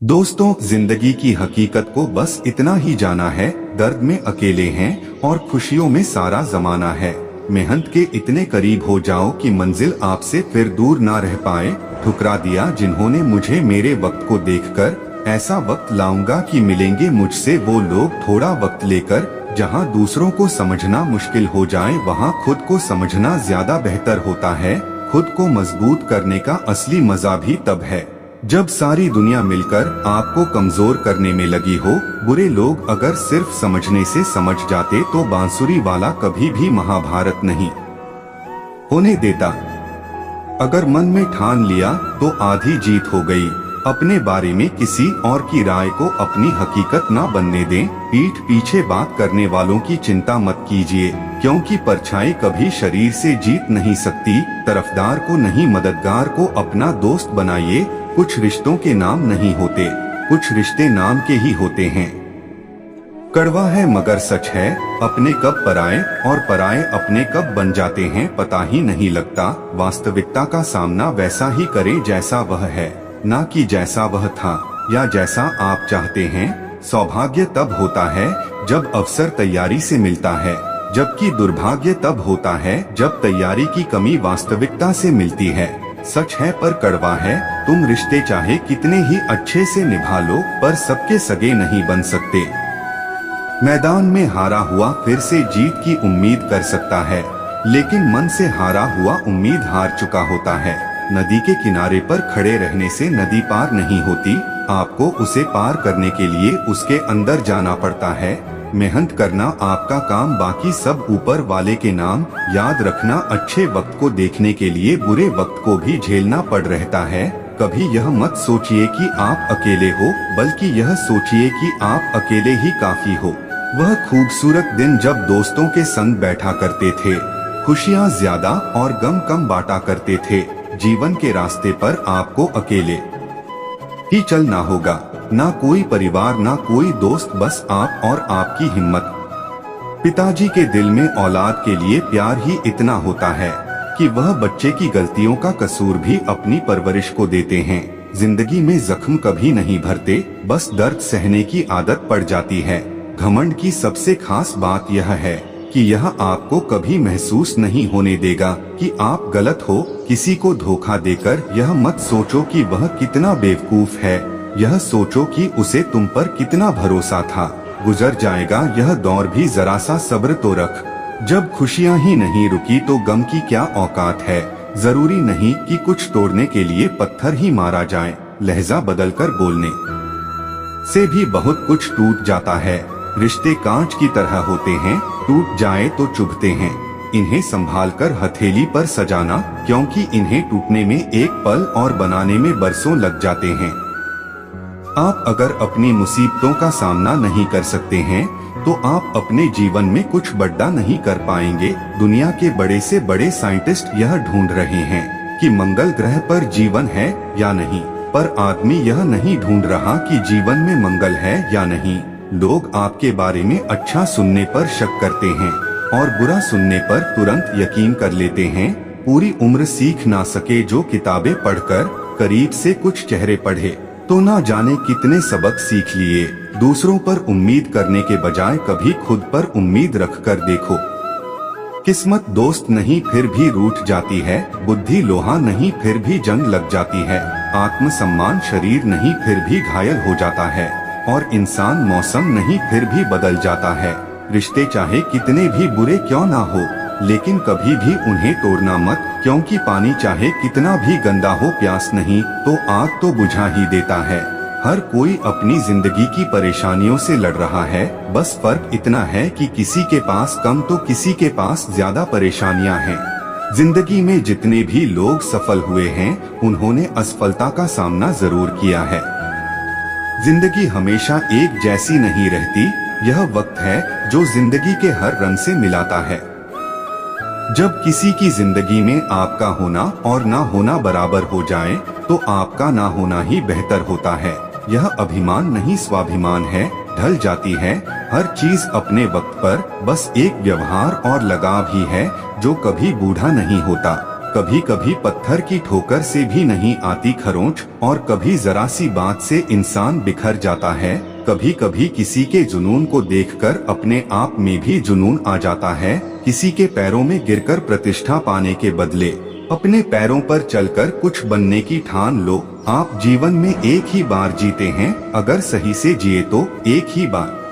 दोस्तों, जिंदगी की हकीकत को बस इतना ही जाना है, दर्द में अकेले हैं और खुशियों में सारा जमाना है। मेहनत के इतने करीब हो जाओ कि मंजिल आपसे फिर दूर ना रह पाए। ठुकरा दिया जिन्होंने मुझे मेरे वक्त को देखकर, ऐसा वक्त लाऊंगा कि मिलेंगे मुझसे वो लोग थोड़ा वक्त लेकर। जहां दूसरों को समझना मुश्किल हो जाए, वहां खुद को समझना ज्यादा बेहतर होता है। खुद को मजबूत करने का असली मजा भी तब है जब सारी दुनिया मिलकर आपको कमजोर करने में लगी हो। बुरे लोग अगर सिर्फ समझने से समझ जाते तो बांसुरी वाला कभी भी महाभारत नहीं होने देता। अगर मन में ठान लिया तो आधी जीत हो गई। अपने बारे में किसी और की राय को अपनी हकीकत ना बनने दें। पीठ पीछे बात करने वालों की चिंता मत कीजिए, क्योंकि परछाई कभी शरीर से जीत नहीं सकती। तरफदार को नहीं, मददगार को अपना दोस्त बनाइए। कुछ रिश्तों के नाम नहीं होते, कुछ रिश्ते नाम के ही होते हैं। कड़वा है मगर सच है, अपने कब पराए और पराए अपने कब बन जाते हैं पता ही नहीं लगता। वास्तविकता का सामना वैसा ही करें जैसा वह है, ना कि जैसा वह था या जैसा आप चाहते हैं। सौभाग्य तब होता है जब अवसर तैयारी से मिलता है, जबकि दुर्भाग्य तब होता है जब तैयारी की कमी वास्तविकता से मिलती है। सच है पर कड़वा है, तुम रिश्ते चाहे कितने ही अच्छे से निभा लो, पर सबके सगे नहीं बन सकते। मैदान में हारा हुआ फिर से जीत की उम्मीद कर सकता है, लेकिन मन से हारा हुआ उम्मीद हार चुका होता है। नदी के किनारे पर खड़े रहने से नदी पार नहीं होती, आपको उसे पार करने के लिए उसके अंदर जाना पड़ता है। मेहनत करना आपका काम, बाकी सब ऊपर वाले के नाम। याद रखना, अच्छे वक्त को देखने के लिए बुरे वक्त को भी झेलना पड़ रहता है। कभी यह मत सोचिए कि आप अकेले हो, बल्कि यह सोचिए कि आप अकेले ही काफी हो। वह खूबसूरत दिन जब दोस्तों के संग बैठा करते थे, खुशियाँ ज्यादा और गम कम बांटा करते थे। जीवन के रास्ते पर आपको अकेले ही चलना होगा, ना कोई परिवार ना कोई दोस्त, बस आप और आपकी हिम्मत। पिताजी के दिल में औलाद के लिए प्यार ही इतना होता है कि वह बच्चे की गलतियों का कसूर भी अपनी परवरिश को देते हैं। जिंदगी में जख्म कभी नहीं भरते, बस दर्द सहने की आदत पड़ जाती है। घमंड की सबसे खास बात यह है कि यह आपको कभी महसूस नहीं होने देगा कि आप गलत हो। किसी को धोखा देकर यह मत सोचो कि वह कितना बेवकूफ है, यह सोचो कि उसे तुम पर कितना भरोसा था। गुजर जाएगा यह दौर भी, जरा सा सब्र तो रख। जब खुशियाँ ही नहीं रुकी तो गम की क्या औकात है। जरूरी नहीं कि कुछ तोड़ने के लिए पत्थर ही मारा जाए, लहजा बदलकर बोलने से भी बहुत कुछ टूट जाता है। रिश्ते कांच की तरह होते हैं, टूट जाए तो चुभते हैं। इन्हें संभालकर हथेली पर सजाना, क्योंकि इन्हें टूटने में एक पल और बनाने में बरसों लग जाते हैं। आप अगर अपनी मुसीबतों का सामना नहीं कर सकते हैं तो आप अपने जीवन में कुछ बड़ा नहीं कर पाएंगे। दुनिया के बड़े से बड़े साइंटिस्ट यह ढूंढ रहे हैं कि मंगल ग्रह पर जीवन है या नहीं, पर आदमी यह नहीं ढूंढ रहा कि जीवन में मंगल है या नहीं। लोग आपके बारे में अच्छा सुनने पर शक करते हैं और बुरा सुनने पर तुरंत यकीन कर लेते हैं। पूरी उम्र सीख ना सके जो किताबें पढ़कर, करीब से कुछ चेहरे पढ़े तो ना जाने कितने सबक सीख लिए। दूसरों पर उम्मीद करने के बजाय कभी खुद पर उम्मीद रखकर देखो। किस्मत दोस्त नहीं फिर भी रूठ जाती है, बुद्धि लोहा नहीं फिर भी जंग लग जाती है, आत्मसम्मान शरीर नहीं फिर भी घायल हो जाता है, और इंसान मौसम नहीं फिर भी बदल जाता है। रिश्ते चाहे कितने भी बुरे क्यों ना हो, लेकिन कभी भी उन्हें तोड़ना मत, क्योंकि पानी चाहे कितना भी गंदा हो, प्यास नहीं तो आग तो बुझा ही देता है। हर कोई अपनी जिंदगी की परेशानियों से लड़ रहा है, बस फर्क इतना है कि किसी के पास कम तो किसी के पास ज्यादा परेशानियां हैं। जिंदगी में जितने भी लोग सफल हुए हैं, उन्होंने असफलता का सामना जरूर किया है। जिंदगी हमेशा एक जैसी नहीं रहती, यह वक्त है जो जिंदगी के हर रंग से मिलाता है। जब किसी की जिंदगी में आपका होना और ना होना बराबर हो जाए तो आपका ना होना ही बेहतर होता है। यह अभिमान नहीं स्वाभिमान है। ढल जाती है। हर चीज अपने वक्त पर, बस एक व्यवहार और लगाव ही है जो कभी बूढ़ा नहीं होता। कभी कभी पत्थर की ठोकर से भी नहीं आती खरोंच, और कभी जरा सी बात से इंसान बिखर जाता है। कभी कभी किसी के जुनून को देखकर अपने आप में भी जुनून आ जाता है। किसी के पैरों में गिरकर प्रतिष्ठा पाने के बदले अपने पैरों पर चलकर कुछ बनने की ठान लो। आप जीवन में एक ही बार जीते हैं, अगर सही से जिए तो एक ही बार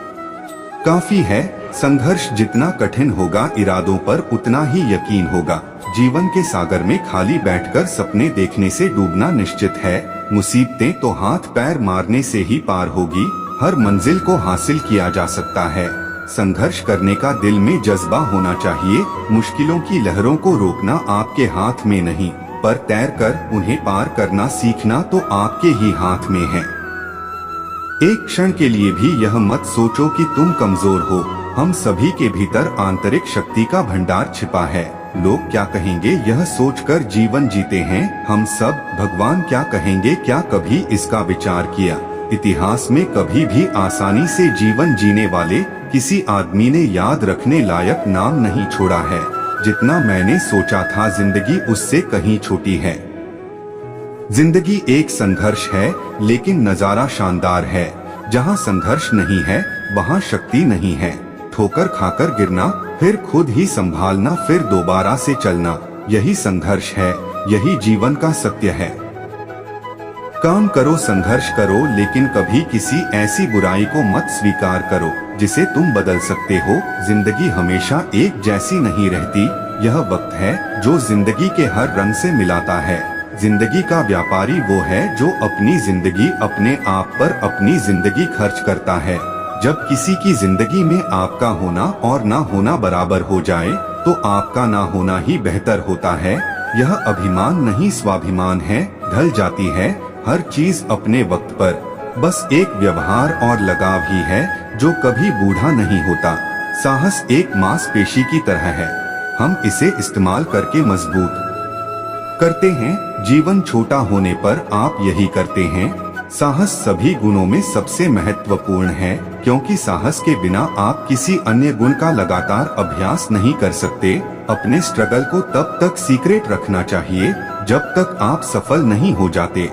काफी है। संघर्ष जितना कठिन होगा, इरादों पर उतना ही यकीन होगा। जीवन के सागर में खाली बैठकर सपने देखने से डूबना निश्चित है। मुसीबतें तो हाथ पैर मारने से ही पार होगी। हर मंजिल को हासिल किया जा सकता है। संघर्ष करने का दिल में जज्बा होना चाहिए। मुश्किलों की लहरों को रोकना आपके हाथ में नहीं, पर तैरकर उन्हें पार करना सीखना तो आपके ही हाथ में है। एक क्षण के लिए भी यह मत सोचो कि तुम कमजोर हो। हम सभी के भीतर आंतरिक शक्ति का भंडार छिपा है। लोग क्या कहेंगे यह सोचकर जीवन जीते हैं हम सब। भगवान क्या कहेंगे, क्या कभी इसका विचार किया? इतिहास में कभी भी आसानी से जीवन जीने वाले किसी आदमी ने याद रखने लायक नाम नहीं छोड़ा है। जितना मैंने सोचा था जिंदगी उससे कहीं छोटी है। जिंदगी एक संघर्ष है, लेकिन नजारा शानदार है। जहाँ संघर्ष नहीं है वहाँ शक्ति नहीं है। ठोकर खाकर गिरना, फिर खुद ही संभालना, फिर दोबारा से चलना, यही संघर्ष है, यही जीवन का सत्य है। काम करो, संघर्ष करो, लेकिन कभी किसी ऐसी बुराई को मत स्वीकार करो जिसे तुम बदल सकते हो। जिंदगी हमेशा एक जैसी नहीं रहती। यह वक्त है जो जिंदगी के हर रंग से मिलाता है। जिंदगी का व्यापारी वो है जो अपनी जिंदगी अपने आप पर अपनी जिंदगी खर्च करता है। जब किसी की जिंदगी में आपका होना और ना होना बराबर हो जाए तो आपका ना होना ही बेहतर होता है। यह अभिमान नहीं स्वाभिमान है। ढल जाती है हर चीज अपने वक्त पर, बस एक व्यवहार और लगाव ही है जो कभी बूढ़ा नहीं होता। साहस एक मांसपेशी की तरह है, हम इसे इस्तेमाल करके मजबूत करते हैं। जीवन छोटा होने पर आप यही करते हैं। साहस सभी गुणों में सबसे महत्वपूर्ण है, क्योंकि साहस के बिना आप किसी अन्य गुण का लगातार अभ्यास नहीं कर सकते। अपने स्ट्रगल को तब तक सीक्रेट रखना चाहिए जब तक आप सफल नहीं हो जाते।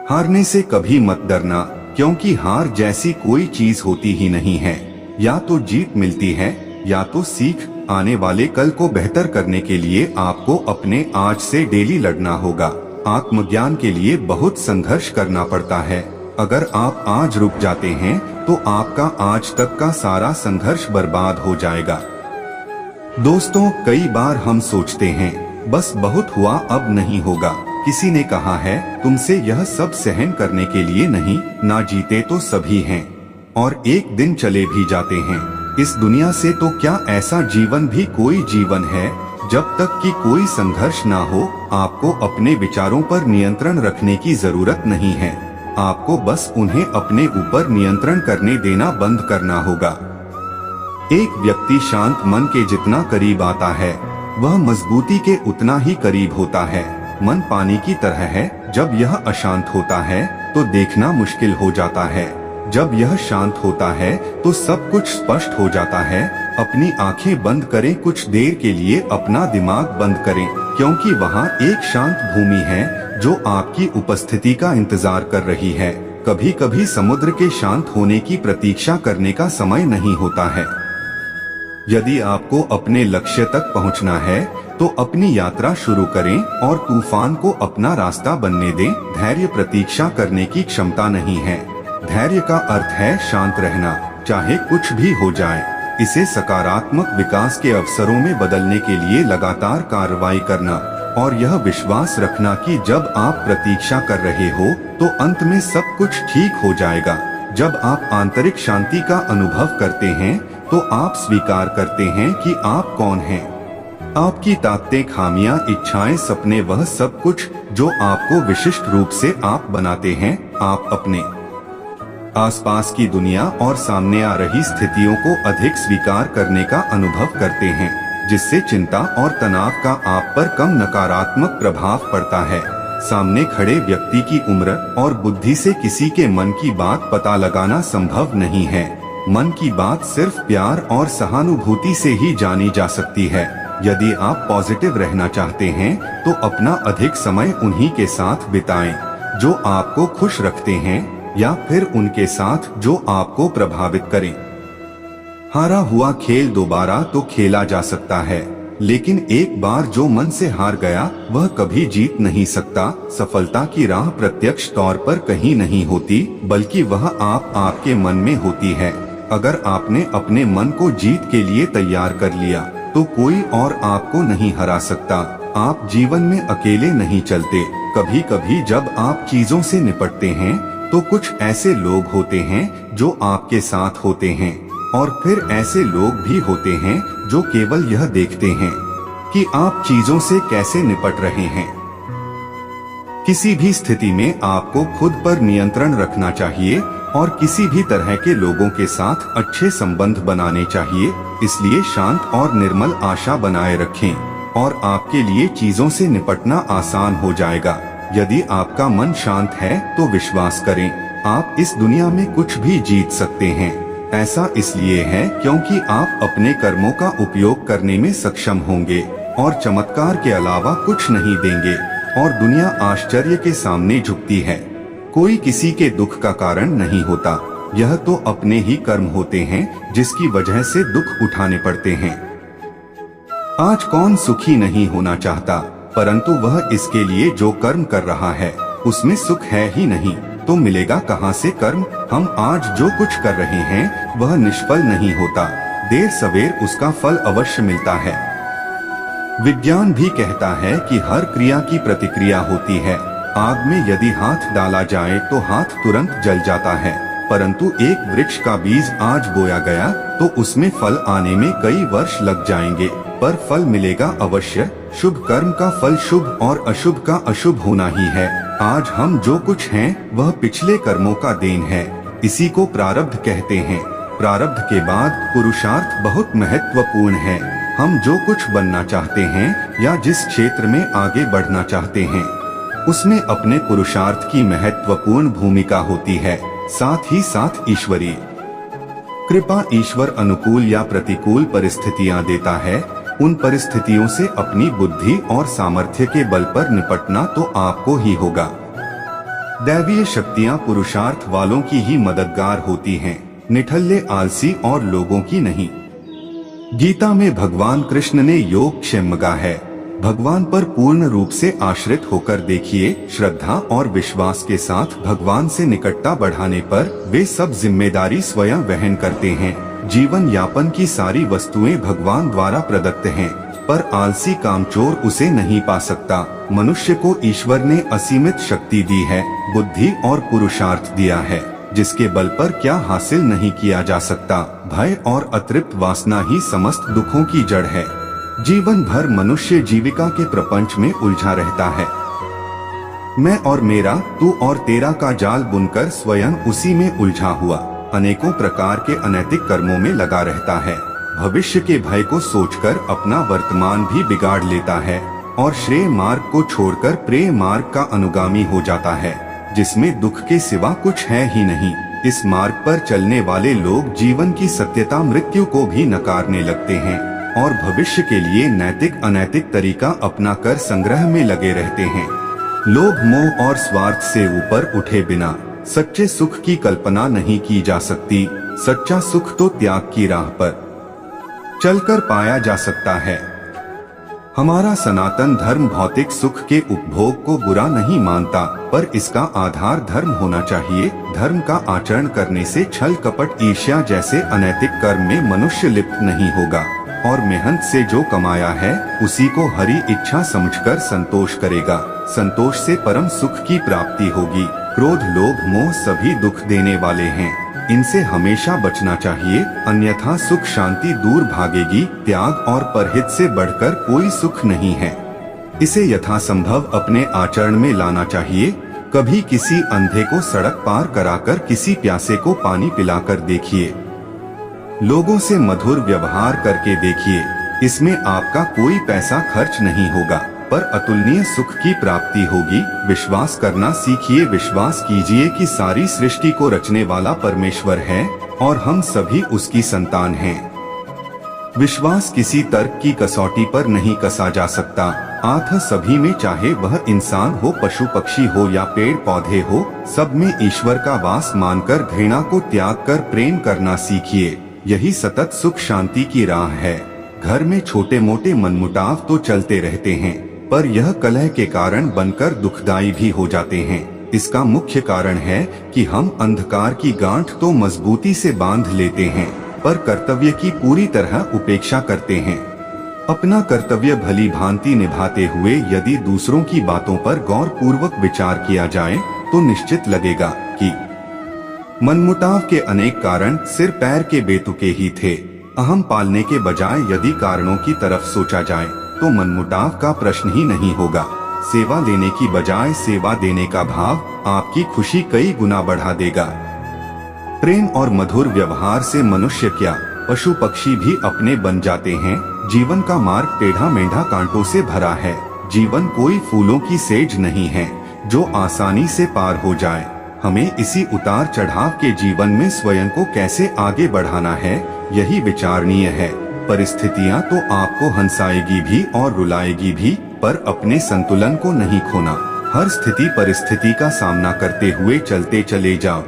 हारने से कभी मत डरना, क्योंकि हार जैसी कोई चीज होती ही नहीं है। या तो जीत मिलती है या तो सीख। आने वाले कल को बेहतर करने के लिए आपको अपने आज से डेली लड़ना होगा। आत्मज्ञान के लिए बहुत संघर्ष करना पड़ता है। अगर आप आज रुक जाते हैं तो आपका आज तक का सारा संघर्ष बर्बाद हो जाएगा। दोस्तों, कई बार हम सोचते हैं बस बहुत हुआ, अब नहीं होगा। किसी ने कहा है तुमसे यह सब सहन करने के लिए नहीं, ना जीते तो सभी हैं और एक दिन चले भी जाते हैं। इस दुनिया से तो क्या ऐसा जीवन भी कोई जीवन है जब तक कि कोई संघर्ष ना हो। आपको अपने विचारों पर नियंत्रण रखने की जरूरत नहीं है। आपको बस उन्हें अपने ऊपर नियंत्रण करने देना बंद करना होगा। एक व्यक्ति शांत मन के जितना करीब आता है वह मजबूती के उतना ही करीब होता है। मन पानी की तरह है, जब यह अशांत होता है तो देखना मुश्किल हो जाता है। जब यह शांत होता है तो सब कुछ स्पष्ट हो जाता है। अपनी आंखें बंद करें, कुछ देर के लिए अपना दिमाग बंद करें, क्योंकि वहाँ एक शांत भूमि है जो आपकी उपस्थिति का इंतजार कर रही है। कभी कभी समुद्र के शांत होने की प्रतीक्षा करने का समय नहीं होता है। यदि आपको अपने लक्ष्य तक पहुंचना है तो अपनी यात्रा शुरू करें और तूफान को अपना रास्ता बनने दें। धैर्य प्रतीक्षा करने की क्षमता नहीं है। धैर्य का अर्थ है शांत रहना, चाहे कुछ भी हो जाए। इसे सकारात्मक विकास के अवसरों में बदलने के लिए लगातार कार्रवाई करना और यह विश्वास रखना कि जब आप प्रतीक्षा कर रहे हो तो अंत में सब कुछ ठीक हो जाएगा। जब आप आंतरिक शांति का अनुभव करते हैं तो आप स्वीकार करते हैं कि आप कौन हैं। आपकी ताकतें, खामियां, इच्छाएं, सपने, वह सब कुछ जो आपको विशिष्ट रूप से आप बनाते हैं। आप अपने आसपास की दुनिया और सामने आ रही स्थितियों को अधिक स्वीकार करने का अनुभव करते हैं, जिससे चिंता और तनाव का आप पर कम नकारात्मक प्रभाव पड़ता है। सामने खड़े व्यक्ति की उम्र और बुद्धि से किसी के मन की बात पता लगाना संभव नहीं है। मन की बात सिर्फ प्यार और सहानुभूति से ही जानी जा सकती है। यदि आप पॉजिटिव रहना चाहते हैं तो अपना अधिक समय उन्हीं के साथ बिताएं जो आपको खुश रखते हैं, या फिर उनके साथ जो आपको प्रभावित करें। हारा हुआ खेल दोबारा तो खेला जा सकता है, लेकिन एक बार जो मन से हार गया वह कभी जीत नहीं सकता। सफलता की राह प्रत्यक्ष तौर पर कहीं नहीं होती, बल्कि वह आपके मन में होती है। अगर आपने अपने मन को जीत के लिए तैयार कर लिया तो कोई और आपको नहीं हरा सकता। आप जीवन में अकेले नहीं चलते। कभी कभी जब आप चीजों से निपटते हैं तो कुछ ऐसे लोग होते हैं जो आपके साथ होते हैं, और फिर ऐसे लोग भी होते हैं जो केवल यह देखते हैं कि आप चीजों से कैसे निपट रहे हैं। किसी भी स्थिति में आपको खुद पर नियंत्रण रखना चाहिए और किसी भी तरह के लोगों के साथ अच्छे संबंध बनाने चाहिए। इसलिए शांत और निर्मल आशा बनाए रखें और आपके लिए चीजों से निपटना आसान हो जाएगा। यदि आपका मन शांत है तो विश्वास करें, आप इस दुनिया में कुछ भी जीत सकते हैं। ऐसा इसलिए है क्योंकि आप अपने कर्मों का उपयोग करने में सक्षम होंगे और चमत्कार के अलावा कुछ नहीं देंगे, और दुनिया आश्चर्य के सामने झुकती है। कोई किसी के दुख का कारण नहीं होता, यह तो अपने ही कर्म होते हैं जिसकी वजह से दुख उठाने पड़ते हैं। आज कौन सुखी नहीं होना चाहता, परंतु वह इसके लिए जो कर्म कर रहा है उसमें सुख है ही नहीं, तो मिलेगा कहाँ से कर्म। हम आज जो कुछ कर रहे हैं वह निष्फल नहीं होता, देर सवेर उसका फल अवश्य मिलता है। विज्ञान भी कहता है कि हर क्रिया की प्रतिक्रिया होती है। आग में यदि हाथ डाला जाए तो हाथ तुरंत जल जाता है, परंतु एक वृक्ष का बीज आज बोया गया तो उसमें फल आने में कई वर्ष लग जाएंगे, पर फल मिलेगा अवश्य। शुभ कर्म का फल शुभ और अशुभ का अशुभ होना ही है। आज हम जो कुछ हैं वह पिछले कर्मों का देन है। इसी को प्रारब्ध कहते हैं। प्रारब्ध के बाद पुरुषार्थ बहुत महत्वपूर्ण है। हम जो कुछ बनना चाहते हैं या जिस क्षेत्र में आगे बढ़ना चाहते हैं उसमें अपने पुरुषार्थ की महत्वपूर्ण भूमिका होती है। साथ ही साथ ईश्वरीय कृपा, ईश्वर अनुकूल या प्रतिकूल परिस्थितियां देता है। उन परिस्थितियों से अपनी बुद्धि और सामर्थ्य के बल पर निपटना तो आपको ही होगा। दैवीय शक्तियां पुरुषार्थ वालों की ही मददगार होती हैं, निठल्ले आलसी और लोगों की नहीं। गीता में भगवान कृष्ण ने योग क्षेम मगा है। भगवान पर पूर्ण रूप से आश्रित होकर देखिए, श्रद्धा और विश्वास के साथ भगवान से निकटता बढ़ाने पर वे सब जिम्मेदारी स्वयं वहन करते हैं। जीवन यापन की सारी वस्तुएं भगवान द्वारा प्रदत्त हैं, पर आलसी कामचोर उसे नहीं पा सकता। मनुष्य को ईश्वर ने असीमित शक्ति दी है, बुद्धि और पुरुषार्थ दिया है, जिसके बल पर क्या हासिल नहीं किया जा सकता। भय और अतृप्त वासना ही समस्त दुखों की जड़ है। जीवन भर मनुष्य जीविका के प्रपंच में उलझा रहता है। मैं और मेरा, तू और तेरा का जाल बुनकर स्वयं उसी में उलझा हुआ अनेकों प्रकार के अनैतिक कर्मों में लगा रहता है। भविष्य के भय को सोचकर अपना वर्तमान भी बिगाड़ लेता है और श्रेय मार्ग को छोड़कर प्रेय मार्ग का अनुगामी हो जाता है, जिसमें दुख के सिवा कुछ है ही नहीं। इस मार्ग पर चलने वाले लोग जीवन की सत्यता, मृत्यु को भी नकारने लगते हैं और भविष्य के लिए नैतिक अनैतिक तरीका अपनाकर संग्रह में लगे रहते हैं। लोभ, मोह और स्वार्थ से ऊपर उठे बिना सच्चे सुख की कल्पना नहीं की जा सकती। सच्चा सुख तो त्याग की राह पर चलकर पाया जा सकता है। हमारा सनातन धर्म भौतिक सुख के उपभोग को बुरा नहीं मानता, पर इसका आधार धर्म होना चाहिए। धर्म का आचरण करने से छल, कपट, ईर्ष्या जैसे अनैतिक कर्म में मनुष्य लिप्त नहीं होगा और मेहनत से जो कमाया है उसी को हरि इच्छा समझकर संतोष करेगा। संतोष से परम सुख की प्राप्ति होगी। क्रोध, लोभ, मोह सभी दुख देने वाले हैं, इनसे हमेशा बचना चाहिए, अन्यथा सुख शांति दूर भागेगी। त्याग और परहित से बढ़कर कोई सुख नहीं है। इसे यथासंभव अपने आचरण में लाना चाहिए। कभी किसी अंधे को सड़क पार कराकर किसी प्यासे को पानी पिलाकर देखिए। लोगों से मधुर व्यवहार करके देखिए, इसमें आपका कोई पैसा खर्च नहीं होगा। पर अतुलनीय सुख की प्राप्ति होगी। विश्वास करना सीखिए। विश्वास कीजिए कि सारी सृष्टि को रचने वाला परमेश्वर है और हम सभी उसकी संतान हैं। विश्वास किसी तर्क की कसौटी पर नहीं कसा जा सकता। आत्मा सभी में, चाहे वह इंसान हो, पशु पक्षी हो या पेड़ पौधे हो, सब में ईश्वर का वास मानकर घृणा को त्याग कर प्रेम करना सीखिए। यही सतत सुख शांति की राह है। घर में छोटे मोटे मनमुटाव तो चलते रहते हैं, पर यह कलह के कारण बनकर दुखदायी भी हो जाते हैं। इसका मुख्य कारण है कि हम अंधकार की गांठ तो मजबूती से बांध लेते हैं, पर कर्तव्य की पूरी तरह उपेक्षा करते हैं। अपना कर्तव्य भली भांति निभाते हुए यदि दूसरों की बातों पर गौर पूर्वक विचार किया जाए तो निश्चित लगेगा कि मनमुटाव के अनेक कारण सिर पैर के बेतुके ही थे। अहम पालने के बजाय यदि कारणों की तरफ सोचा जाए तो मनमुटाव का प्रश्न ही नहीं होगा। सेवा लेने की बजाय सेवा देने का भाव आपकी खुशी कई गुना बढ़ा देगा। प्रेम और मधुर व्यवहार से मनुष्य क्या, पशु पक्षी भी अपने बन जाते हैं। जीवन का मार्ग टेढ़ा मेढ़ा कांटों से भरा है। जीवन कोई फूलों की सेज नहीं है जो आसानी से पार हो जाए। हमें इसी उतार चढ़ाव के जीवन में स्वयं को कैसे आगे बढ़ाना है, यही विचारणीय है। परिस्थितियां तो आपको हंसाएगी भी और रुलाएगी भी, पर अपने संतुलन को नहीं खोना। हर स्थिति परिस्थिति का सामना करते हुए चलते चले जाओ।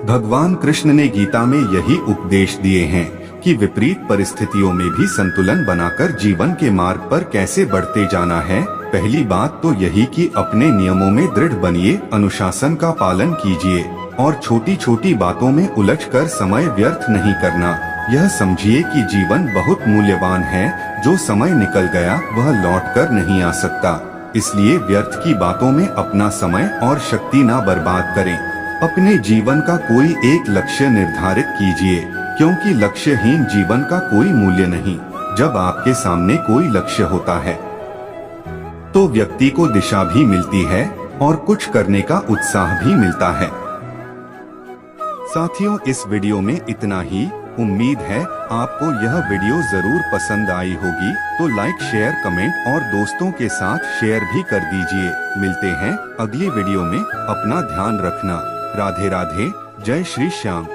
भगवान कृष्ण ने गीता में यही उपदेश दिए हैं कि विपरीत परिस्थितियों में भी संतुलन बनाकर जीवन के मार्ग पर कैसे बढ़ते जाना है। पहली बात तो यही कि अपने नियमों में दृढ़ बनिए, अनुशासन का पालन कीजिए और छोटी छोटी बातों में उलझकर समय व्यर्थ नहीं करना। यह समझिए कि जीवन बहुत मूल्यवान है। जो समय निकल गया वह लौटकर नहीं आ सकता। इसलिए व्यर्थ की बातों में अपना समय और शक्ति ना बर्बाद करें। अपने जीवन का कोई एक लक्ष्य निर्धारित कीजिए, क्योंकि लक्ष्यहीन जीवन का कोई मूल्य नहीं। जब आपके सामने कोई लक्ष्य होता है तो व्यक्ति को दिशा भी मिलती है और कुछ करने का उत्साह भी मिलता है। साथियों, इस वीडियो में इतना ही। उम्मीद है आपको यह वीडियो जरूर पसंद आई होगी, तो लाइक शेयर कमेंट और दोस्तों के साथ शेयर भी कर दीजिए। मिलते हैं अगली वीडियो में। अपना ध्यान रखना। राधे राधे। जय श्री श्याम।